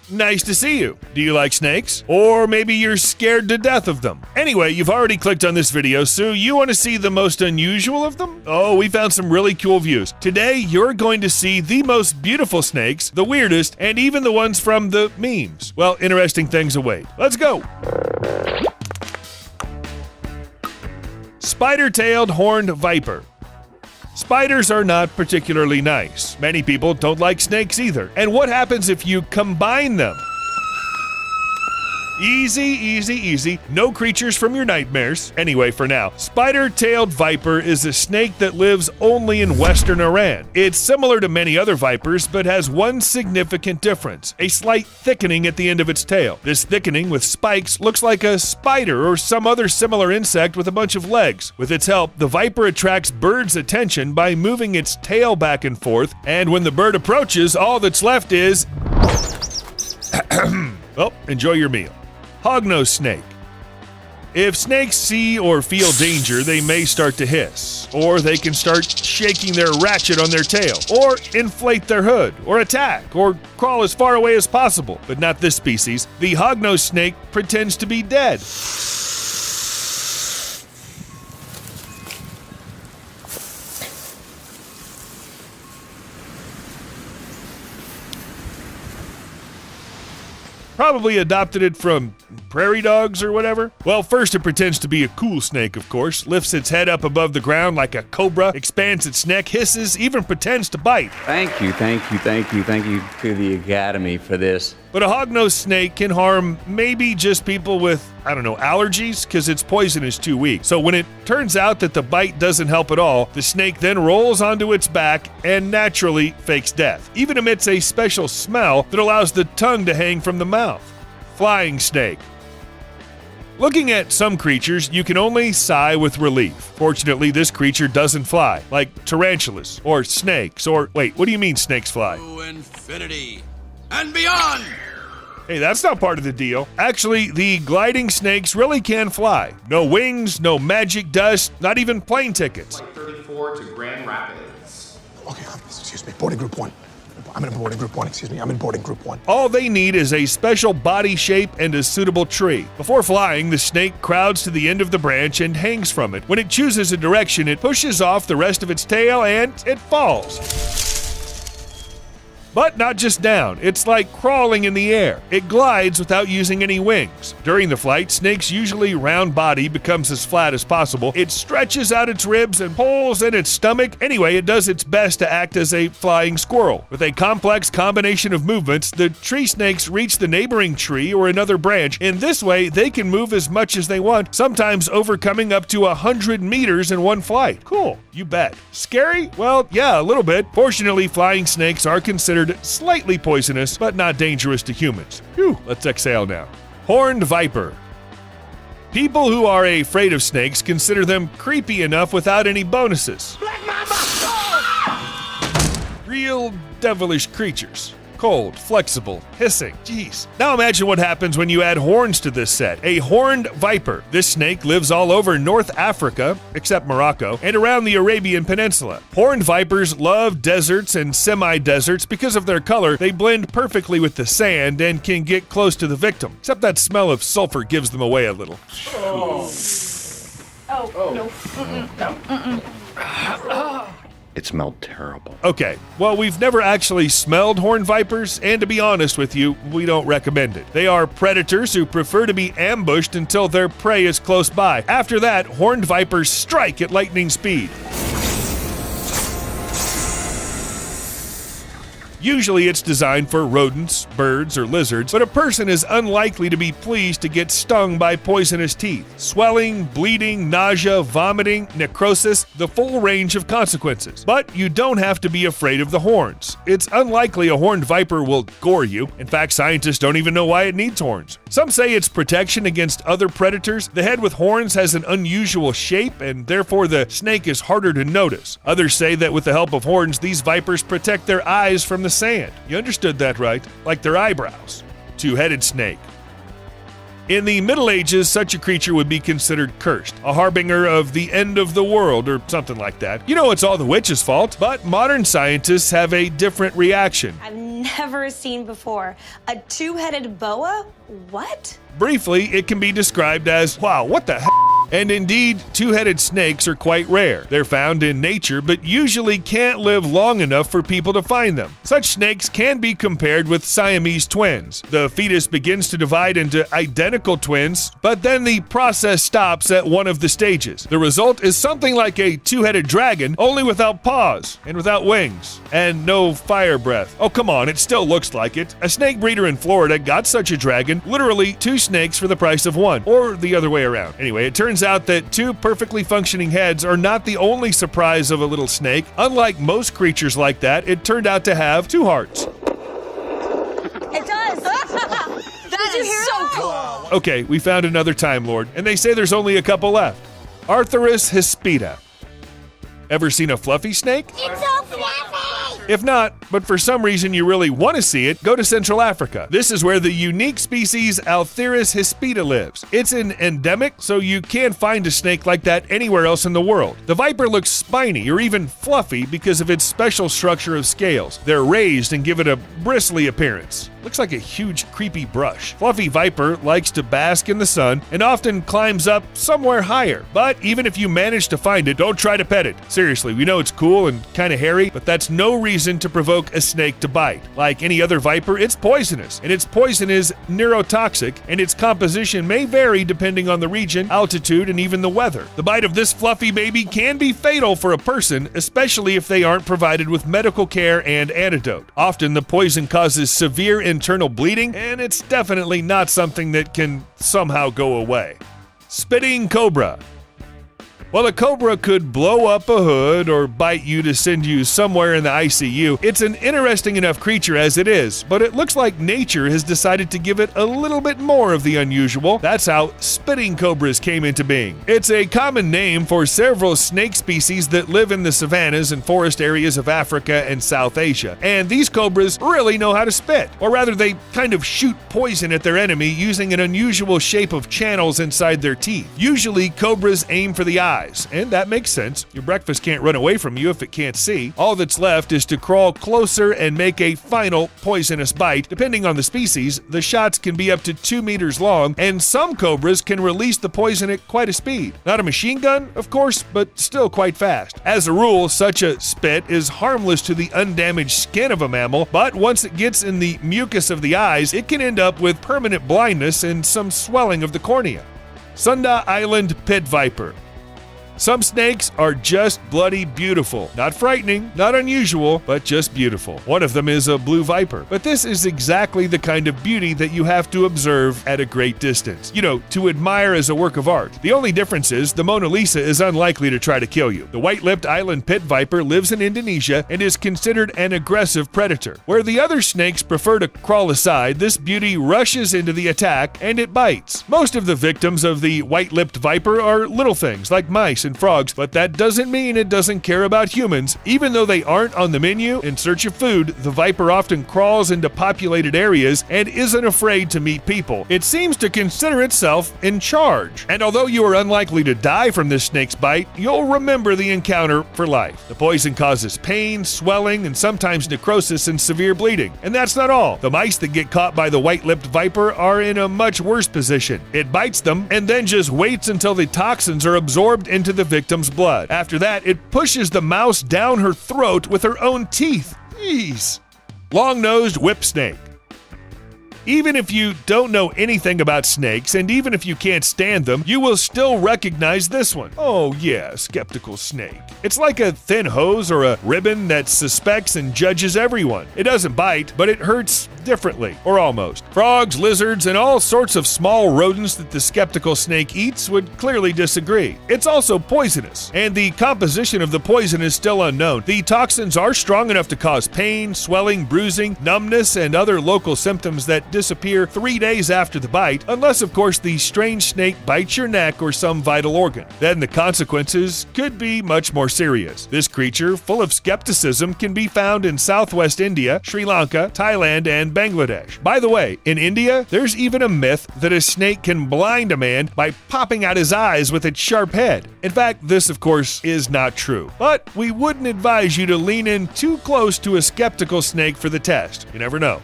Nice to see you. Do you like snakes? Or maybe you're scared to death of them. Anyway, you've already clicked on this video, so you want to see the most unusual of them? Oh, we found some really cool views. Today, you're going to see the most beautiful snakes, the weirdest, and even the ones from the memes. Well, interesting things await. Let's go. Spider-tailed horned viper. Spiders are not particularly nice. Many people don't like snakes either. And what happens if you combine them? Easy, easy, easy. No creatures from your nightmares. Anyway, for now, spider-tailed viper is a snake that lives only in western Iran. It's similar to many other vipers, but has one significant difference: a slight thickening at the end of its tail. This thickening with spikes looks like a spider or some other similar insect with a bunch of legs. With its help, the viper attracts birds' attention by moving its tail back and forth, and when the bird approaches, all that's left is... Well, enjoy your meal. Hognose snake. If snakes see or feel danger, they may start to hiss, or they can start shaking their ratchet on their tail, or inflate their hood, or attack, or crawl as far away as possible. But not this species. The hognose snake pretends to be dead. Probably adopted it from prairie dogs or whatever. Well, first it pretends to be a cool snake, of course, lifts its head up above the ground like a cobra, expands its neck, hisses, even pretends to bite. Thank you to the Academy for this. But a hognose snake can harm maybe just people with, allergies, because its poison is too weak. So when it turns out that the bite doesn't help at all, the snake then rolls onto its back and naturally fakes death. Even emits a special smell that allows the tongue to hang from the mouth. Flying snake. Looking at some creatures, you can only sigh with relief. Fortunately, this creature doesn't fly, like tarantulas or snakes, or wait, what do you mean snakes fly? To infinity and beyond! Hey, that's not part of the deal. Actually, the gliding snakes really can fly. No wings, no magic dust, not even plane tickets. Flight 34 to Grand Rapids. Okay, excuse me, boarding group 1. I'm in boarding group 1, I'm in boarding group 1. All they need is a special body shape and a suitable tree. Before flying, the snake crowds to the end of the branch and hangs from it. When it chooses a direction, it pushes off the rest of its tail and it falls. But not just down, it's like crawling in the air. It glides without using any wings. During the flight, snake's usually round body becomes as flat as possible. It stretches out its ribs and pulls in its stomach. Anyway, it does its best to act as a flying squirrel. With a complex combination of movements, the tree snakes reach the neighboring tree or another branch. In this way, they can move as much as they want, sometimes overcoming up to 100 meters in one flight. Cool, you bet. Scary? Well, yeah, a little bit. Fortunately, flying snakes are considered slightly poisonous, but not dangerous to humans. Phew, let's exhale now. Horned viper. People who are afraid of snakes consider them creepy enough without any bonuses. Black Mamba! Oh! Real devilish creatures. Cold, flexible, hissing. Jeez. Now imagine what happens when you add horns to this set. A horned viper. This snake lives all over North Africa, except Morocco, and around the Arabian Peninsula. Horned vipers love deserts and semi-deserts because of their color. They blend perfectly with the sand and can get close to the victim. Except that smell of sulfur gives them away a little. No. No. It smelled terrible. Okay, well, we've never actually smelled horned vipers, and to be honest with you, we don't recommend it. They are predators who prefer to be ambushed until their prey is close by. After that, horned vipers strike at lightning speed. Usually it's designed for rodents, birds, or lizards, but a person is unlikely to be pleased to get stung by poisonous teeth. Swelling, bleeding, nausea, vomiting, necrosis, the full range of consequences. But you don't have to be afraid of the horns. It's unlikely a horned viper will gore you. In fact, scientists don't even know why it needs horns. Some say it's protection against other predators. The head with horns has an unusual shape, and therefore the snake is harder to notice. Others say that with the help of horns, these vipers protect their eyes from the sand. You understood that right, like their eyebrows. Two-headed snake. In the Middle Ages, such a creature would be considered cursed, a harbinger of the end of the world or something like that. You know, it's all the witch's fault, but modern scientists have a different reaction. I've never seen before. A two-headed boa? What? Briefly, it can be described as, wow, what the heck? And indeed, two-headed snakes are quite rare. They're found in nature, but usually can't live long enough for people to find them. Such snakes can be compared with Siamese twins. The fetus begins to divide into identical twins, but then the process stops at one of the stages. The result is something like a two-headed dragon, only without paws and without wings and no fire breath. Oh, come on, it still looks like it. A snake breeder in Florida got such a dragon, literally 2 snakes for the price of 1, or the other way around. Anyway, it turns out that 2 perfectly functioning heads are not the only surprise of a little snake. Unlike most creatures like that, it turned out to have 2 hearts. It does. That is so cool. Okay, we found another Time Lord, and they say there's only a couple left. Arthurus hispida. Ever seen a fluffy snake? It's so fluffy! If not, but for some reason you really want to see it, go to Central Africa. This is where the unique species Arthurus hispida lives. It's an endemic, so you can't find a snake like that anywhere else in the world. The viper looks spiny or even fluffy because of its special structure of scales. They're raised and give it a bristly appearance. Looks like a huge, creepy brush. Fluffy viper likes to bask in the sun and often climbs up somewhere higher. But even if you manage to find it, don't try to pet it. Seriously, we know it's cool and kind of hairy, but that's no reason to provoke a snake to bite. Like any other viper, it's poisonous, and its poison is neurotoxic, and its composition may vary depending on the region, altitude, and even the weather. The bite of this fluffy baby can be fatal for a person, especially if they aren't provided with medical care and antidote. Often the poison causes severe internal bleeding, and it's definitely not something that can somehow go away. Spitting cobra. While a cobra could blow up a hood or bite you to send you somewhere in the ICU, it's an interesting enough creature as it is, but it looks like nature has decided to give it a little bit more of the unusual. That's how spitting cobras came into being. It's a common name for several snake species that live in the savannas and forest areas of Africa and South Asia, and these cobras really know how to spit, or rather they kind of shoot poison at their enemy using an unusual shape of channels inside their teeth. Usually cobras aim for the eye, and that makes sense. Your breakfast can't run away from you if it can't see. All that's left is to crawl closer and make a final poisonous bite. Depending on the species, the shots can be up to 2 meters long, and some cobras can release the poison at quite a speed. Not a machine gun, of course, but still quite fast. As a rule, such a spit is harmless to the undamaged skin of a mammal, but once it gets in the mucus of the eyes, it can end up with permanent blindness and some swelling of the cornea. Sunda Island pit viper. Some snakes are just bloody beautiful. Not frightening, not unusual, but just beautiful. One of them is a blue viper. But this is exactly the kind of beauty that you have to observe at a great distance. You know, to admire as a work of art. The only difference is the Mona Lisa is unlikely to try to kill you. The white-lipped island pit viper lives in Indonesia and is considered an aggressive predator. Where the other snakes prefer to crawl aside, this beauty rushes into the attack and it bites. Most of the victims of the white-lipped viper are little things like mice and frogs, but that doesn't mean it doesn't care about humans. Even though they aren't on the menu in search of food, the viper often crawls into populated areas and isn't afraid to meet people. It seems to consider itself in charge. And although you are unlikely to die from this snake's bite, you'll remember the encounter for life. The poison causes pain, swelling, and sometimes necrosis and severe bleeding. And that's not all. The mice that get caught by the white-lipped viper are in a much worse position. It bites them and then just waits until the toxins are absorbed into the victim's blood. After that, it pushes the mouse down her throat with her own teeth. Jeez. Long-nosed whip snake. Even if you don't know anything about snakes, and even if you can't stand them, you will still recognize this one. Oh yeah, skeptical snake. It's like a thin hose or a ribbon that suspects and judges everyone. It doesn't bite, but it hurts differently, or almost. Frogs, lizards, and all sorts of small rodents that the skeptical snake eats would clearly disagree. It's also poisonous, and the composition of the poison is still unknown. The toxins are strong enough to cause pain, swelling, bruising, numbness, and other local symptoms that disappear 3 days after the bite, unless of course the strange snake bites your neck or some vital organ. Then the consequences could be much more serious. This creature, full of skepticism, can be found in southwest India, Sri Lanka, Thailand, and Bangladesh. By the way, in India, there's even a myth that a snake can blind a man by popping out his eyes with its sharp head. In fact, this of course is not true. But we wouldn't advise you to lean in too close to a skeptical snake for the test. You never know.